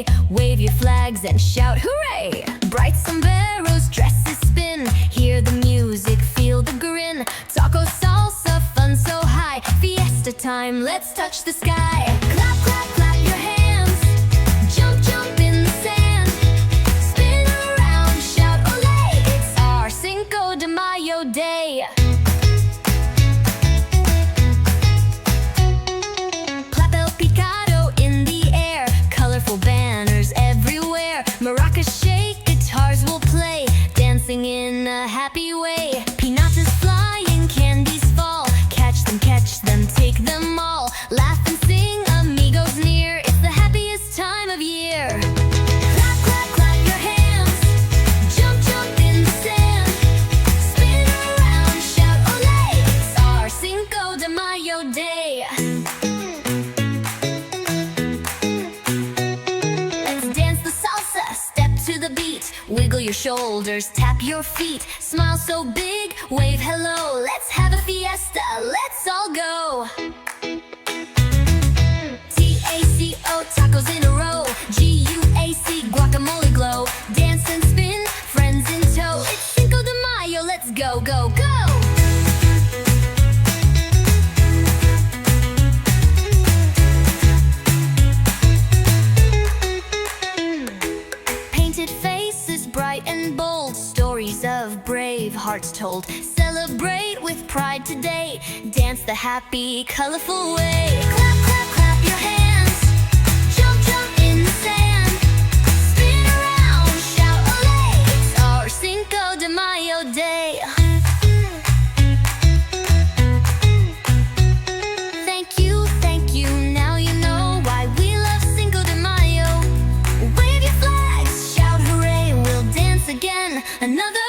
day. Wave your flags and shout hooray! Bright sombreros, dresses spin. Hear the music, feel the grin. Taco salsa, fun so high. Fiesta time, let's touch the sky. Clap, clap, clap your hands. Jump, jump in the sand. Spin around, shout olé! It's our Cinco de Mayo day. Clap el picado in the air. Colorful banners everywhere. Maracas shake, guitars will play. Dancing in a happy way. Pinatas flying, candies fall. Catch them, take them all. Laugh and sing, amigos near. It's the happiest time of year. Clap, clap, clap your hands. Jump, jump in the sand. Spin around, shout olé! It's our Cinco de Mayo day. Let's dance the salsa, step to the beat. Wiggle your shoulders, tap your feet. Smile so big, wave hello. Let's have a fiesta, let's all go. T-A-C-O, tacos in a row. G-U-A-C, guacamole glow. Dance and spin, friends in tow. It's Cinco de Mayo, let's go, go, go. Painted faces, bright and bold. Stories of brave hearts told. Celebrate with pride today. Dance the happy, colorful way. Clap, clap, clap your hands. Jump, jump in the sand. Spin around, shout olé! It's our Cinco de Mayo day. Thank you, now you know why we love Cinco de Mayo. Wave your flags, shout hooray, we'll dance again another